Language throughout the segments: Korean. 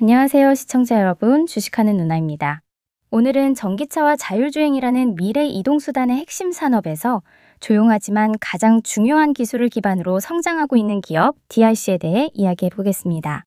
안녕하세요, 시청자 여러분. 주식하는 누나입니다. 오늘은 전기차와 자율주행이라는 미래 이동수단의 핵심 산업에서 조용하지만 가장 중요한 기술을 기반으로 성장하고 있는 기업 DRC에 대해 이야기해 보겠습니다.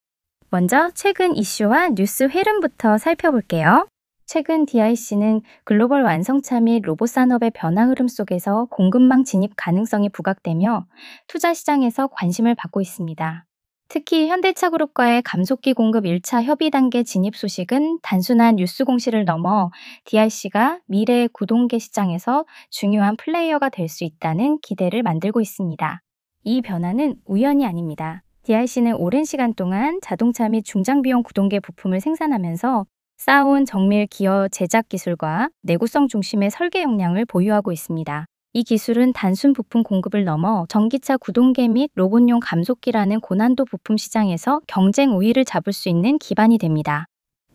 먼저 최근 이슈와 뉴스 흐름부터 살펴볼게요. 최근 DRC는 글로벌 완성차 및 로봇 산업의 변화 흐름 속에서 공급망 진입 가능성이 부각되며 투자 시장에서 관심을 받고 있습니다. 특히 현대차그룹과의 감속기 공급 1차 협의 단계 진입 소식은 단순한 뉴스 공시를 넘어 DRC가 미래의 구동계 시장에서 중요한 플레이어가 될 수 있다는 기대를 만들고 있습니다. 이 변화는 우연이 아닙니다. DRC는 오랜 시간 동안 자동차 및 중장비용 구동계 부품을 생산하면서 쌓아온 정밀 기어 제작 기술과 내구성 중심의 설계 역량을 보유하고 있습니다. 이 기술은 단순 부품 공급을 넘어 전기차 구동계 및 로봇용 감속기라는 고난도 부품 시장에서 경쟁 우위를 잡을 수 있는 기반이 됩니다.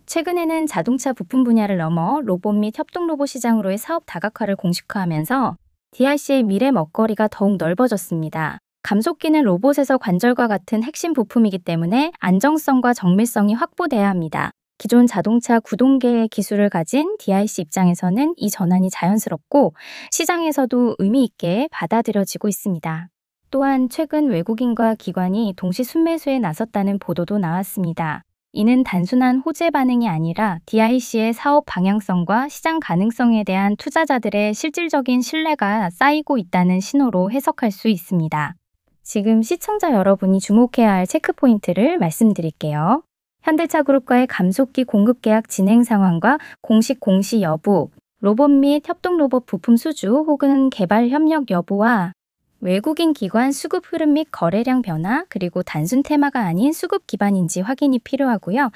최근에는 자동차 부품 분야를 넘어 로봇 및 협동 로봇 시장으로의 사업 다각화를 공식화하면서 DRC의 미래 먹거리가 더욱 넓어졌습니다. 감속기는 로봇에서 관절과 같은 핵심 부품이기 때문에 안정성과 정밀성이 확보돼야 합니다. 기존 자동차 구동계의 기술을 가진 DRC 입장에서는 이 전환이 자연스럽고 시장에서도 의미 있게 받아들여지고 있습니다. 또한 최근 외국인과 기관이 동시 순매수에 나섰다는 보도도 나왔습니다. 이는 단순한 호재 반응이 아니라 DRC의 사업 방향성과 시장 가능성에 대한 투자자들의 실질적인 신뢰가 쌓이고 있다는 신호로 해석할 수 있습니다. 지금 시청자 여러분이 주목해야 할 체크포인트를 말씀드릴게요. 현대차그룹과의 감속기 공급 계약 진행 상황과 공식 공시 여부, 로봇 및 협동 로봇 부품 수주 혹은 개발 협력 여부와 외국인 기관 수급 흐름 및 거래량 변화, 그리고 단순 테마가 아닌 수급 기반인지 확인이 필요하고요.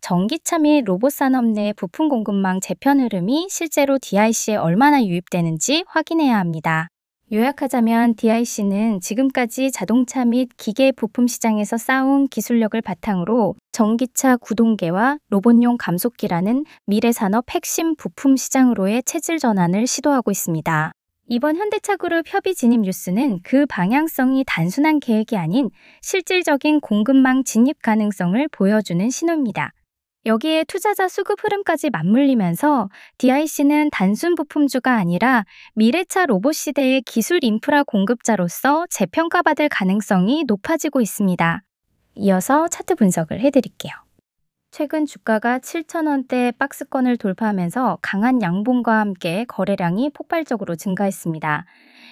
전기차 및 로봇 산업 내 부품 공급망 재편 흐름이 실제로 DRC에 얼마나 유입되는지 확인해야 합니다. 요약하자면 DRC는 지금까지 자동차 및 기계 부품 시장에서 쌓아온 기술력을 바탕으로 전기차 구동계와 로봇용 감속기라는 미래 산업 핵심 부품 시장으로의 체질 전환을 시도하고 있습니다. 이번 현대차그룹 협의 진입 뉴스는 그 방향성이 단순한 계획이 아닌 실질적인 공급망 진입 가능성을 보여주는 신호입니다. 여기에 투자자 수급 흐름까지 맞물리면서 DRC는 단순 부품주가 아니라 미래차 로봇 시대의 기술 인프라 공급자로서 재평가받을 가능성이 높아지고 있습니다. 이어서 차트 분석을 해드릴게요. 최근 주가가 7,000원대 박스권을 돌파하면서 강한 양봉과 함께 거래량이 폭발적으로 증가했습니다.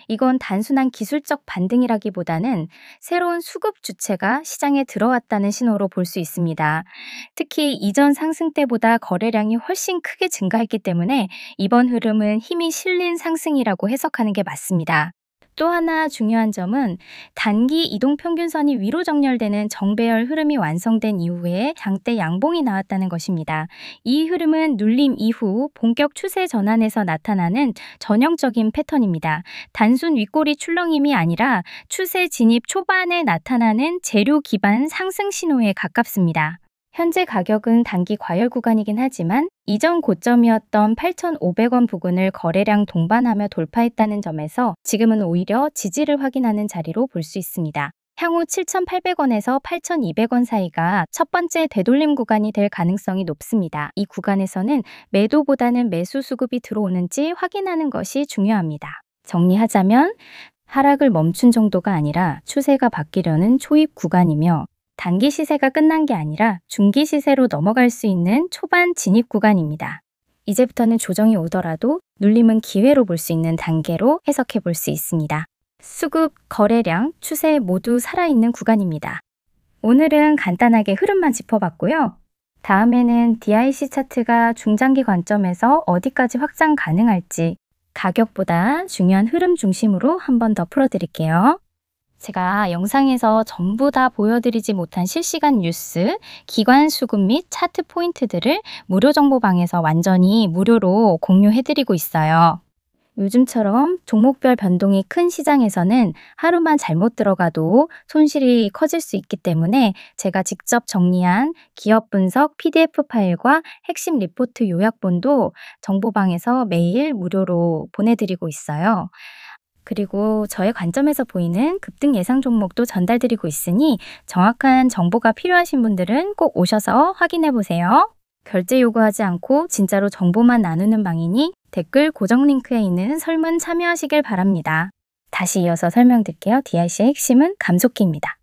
이건 단순한 기술적 반등이라기보다는 새로운 수급 주체가 시장에 들어왔다는 신호로 볼 수 있습니다. 특히 이전 상승 때보다 거래량이 훨씬 크게 증가했기 때문에 이번 흐름은 힘이 실린 상승이라고 해석하는 게 맞습니다. 또 하나 중요한 점은 단기 이동평균선이 위로 정렬되는 정배열 흐름이 완성된 이후에 장대 양봉이 나왔다는 것입니다. 이 흐름은 눌림 이후 본격 추세 전환에서 나타나는 전형적인 패턴입니다. 단순 윗꼬리 출렁임이 아니라 추세 진입 초반에 나타나는 재료 기반 상승 신호에 가깝습니다. 현재 가격은 단기 과열 구간이긴 하지만 이전 고점이었던 8,500원 부근을 거래량 동반하며 돌파했다는 점에서 지금은 오히려 지지를 확인하는 자리로 볼 수 있습니다. 향후 7,800원에서 8,200원 사이가 첫 번째 되돌림 구간이 될 가능성이 높습니다. 이 구간에서는 매도보다는 매수 수급이 들어오는지 확인하는 것이 중요합니다. 정리하자면 하락을 멈춘 정도가 아니라 추세가 바뀌려는 초입 구간이며 단기 시세가 끝난 게 아니라 중기 시세로 넘어갈 수 있는 초반 진입 구간입니다. 이제부터는 조정이 오더라도 눌림은 기회로 볼 수 있는 단계로 해석해 볼 수 있습니다. 수급, 거래량, 추세 모두 살아있는 구간입니다. 오늘은 간단하게 흐름만 짚어봤고요. 다음에는 DRC 차트가 중장기 관점에서 어디까지 확장 가능할지 가격보다 중요한 흐름 중심으로 한 번 더 풀어드릴게요. 제가 영상에서 전부 다 보여드리지 못한 실시간 뉴스, 기관 수급 및 차트 포인트들을 무료 정보방에서 완전히 무료로 공유해드리고 있어요. 요즘처럼 종목별 변동이 큰 시장에서는 하루만 잘못 들어가도 손실이 커질 수 있기 때문에 제가 직접 정리한 기업 분석 PDF 파일과 핵심 리포트 요약본도 정보방에서 매일 무료로 보내드리고 있어요. 그리고 저의 관점에서 보이는 급등 예상 종목도 전달드리고 있으니 정확한 정보가 필요하신 분들은 꼭 오셔서 확인해 보세요. 결제 요구하지 않고 진짜로 정보만 나누는 방이니 댓글 고정 링크에 있는 설문 참여하시길 바랍니다. 다시 이어서 설명드릴게요. DIC의 핵심은 감속기입니다.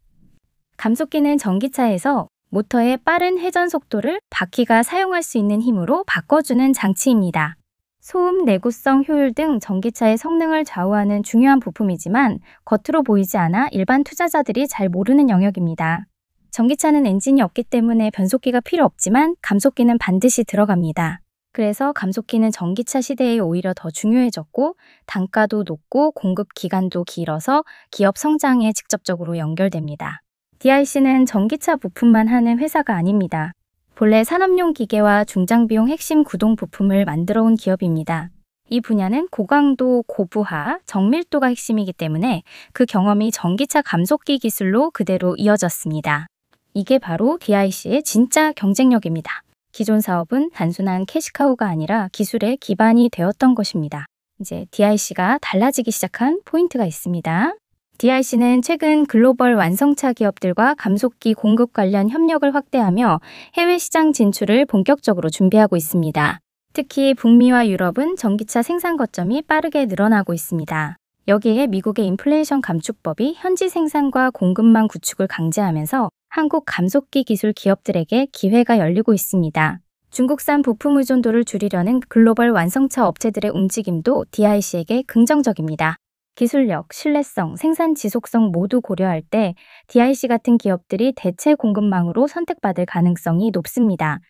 감속기는 전기차에서 모터의 빠른 회전 속도를 바퀴가 사용할 수 있는 힘으로 바꿔주는 장치입니다. 소음, 내구성, 효율 등 전기차의 성능을 좌우하는 중요한 부품이지만 겉으로 보이지 않아 일반 투자자들이 잘 모르는 영역입니다. 전기차는 엔진이 없기 때문에 변속기가 필요 없지만 감속기는 반드시 들어갑니다. 그래서 감속기는 전기차 시대에 오히려 더 중요해졌고 단가도 높고 공급 기간도 길어서 기업 성장에 직접적으로 연결됩니다. DIC는 전기차 부품만 하는 회사가 아닙니다. 본래 산업용 기계와 중장비용 핵심 구동 부품을 만들어 온 기업입니다. 이 분야는 고강도, 고부하, 정밀도가 핵심이기 때문에 그 경험이 전기차 감속기 기술로 그대로 이어졌습니다. 이게 바로 DIC의 진짜 경쟁력입니다. 기존 사업은 단순한 캐시카우가 아니라 기술의 기반이 되었던 것입니다. 이제 DIC가 달라지기 시작한 포인트가 있습니다. DIC는 최근 글로벌 완성차 기업들과 감속기 공급 관련 협력을 확대하며 해외 시장 진출을 본격적으로 준비하고 있습니다. 특히 북미와 유럽은 전기차 생산 거점이 빠르게 늘어나고 있습니다. 여기에 미국의 인플레이션 감축법이 현지 생산과 공급망 구축을 강제하면서 한국 감속기 기술 기업들에게 기회가 열리고 있습니다. 중국산 부품 의존도를 줄이려는 글로벌 완성차 업체들의 움직임도 DIC에게 긍정적입니다. 기술력, 신뢰성, 생산 지속성 모두 고려할 때 DIC 같은 기업들이 대체 공급망으로 선택받을 가능성이 높습니다.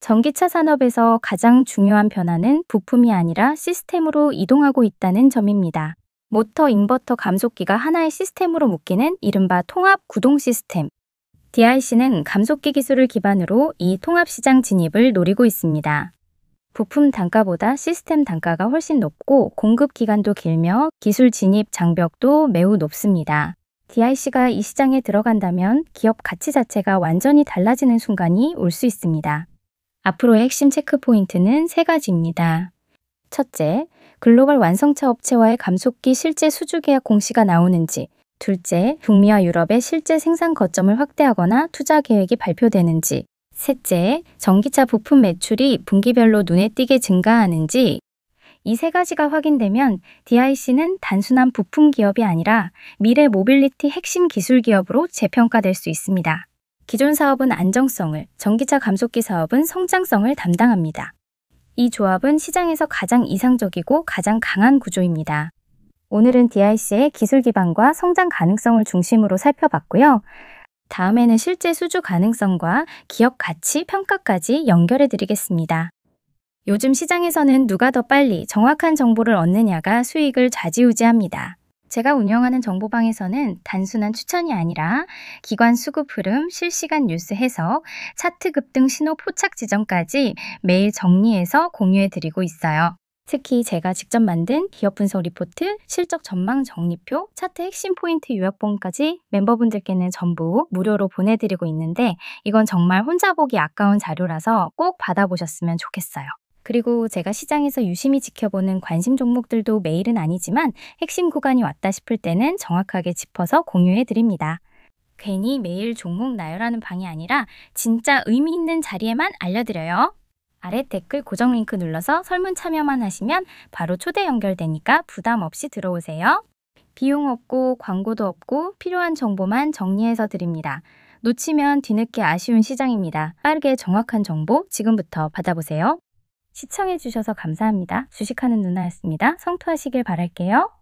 전기차 산업에서 가장 중요한 변화는 부품이 아니라 시스템으로 이동하고 있다는 점입니다. 모터, 인버터, 감속기가 하나의 시스템으로 묶이는 이른바 통합 구동 시스템. DIC는 감속기 기술을 기반으로 이 통합 시장 진입을 노리고 있습니다. 부품 단가보다 시스템 단가가 훨씬 높고 공급 기간도 길며 기술 진입 장벽도 매우 높습니다. DIC가 이 시장에 들어간다면 기업 가치 자체가 완전히 달라지는 순간이 올 수 있습니다. 앞으로의 핵심 체크 포인트는 3가지입니다. 첫째, 글로벌 완성차 업체와의 감속기 실제 수주 계약 공시가 나오는지. 둘째, 북미와 유럽의 실제 생산 거점을 확대하거나 투자 계획이 발표되는지. 셋째, 전기차 부품 매출이 분기별로 눈에 띄게 증가하는지. 이 3가지가 확인되면 DIC는 단순한 부품 기업이 아니라 미래 모빌리티 핵심 기술 기업으로 재평가될 수 있습니다. 기존 사업은 안정성을, 전기차 감속기 사업은 성장성을 담당합니다. 이 조합은 시장에서 가장 이상적이고 가장 강한 구조입니다. 오늘은 DIC의 기술 기반과 성장 가능성을 중심으로 살펴봤고요. 다음에는 실제 수주 가능성과 기업 가치 평가까지 연결해 드리겠습니다. 요즘 시장에서는 누가 더 빨리 정확한 정보를 얻느냐가 수익을 좌지우지합니다. 제가 운영하는 정보방에서는 단순한 추천이 아니라 기관 수급 흐름, 실시간 뉴스 해석, 차트 급등 신호 포착 지점까지 매일 정리해서 공유해 드리고 있어요. 특히 제가 직접 만든 기업 분석 리포트, 실적 전망 정리표, 차트 핵심 포인트 요약본까지 멤버분들께는 전부 무료로 보내드리고 있는데 이건 정말 혼자 보기 아까운 자료라서 꼭 받아보셨으면 좋겠어요. 그리고 제가 시장에서 유심히 지켜보는 관심 종목들도 매일은 아니지만 핵심 구간이 왔다 싶을 때는 정확하게 짚어서 공유해드립니다. 괜히 매일 종목 나열하는 방이 아니라 진짜 의미 있는 자리에만 알려드려요. 아래 댓글 고정 링크 눌러서 설문 참여만 하시면 바로 초대 연결되니까 부담 없이 들어오세요. 비용 없고 광고도 없고 필요한 정보만 정리해서 드립니다. 놓치면 뒤늦게 아쉬운 시장입니다. 빠르게 정확한 정보 지금부터 받아보세요. 시청해주셔서 감사합니다. 주식하는 누나였습니다. 성투하시길 바랄게요.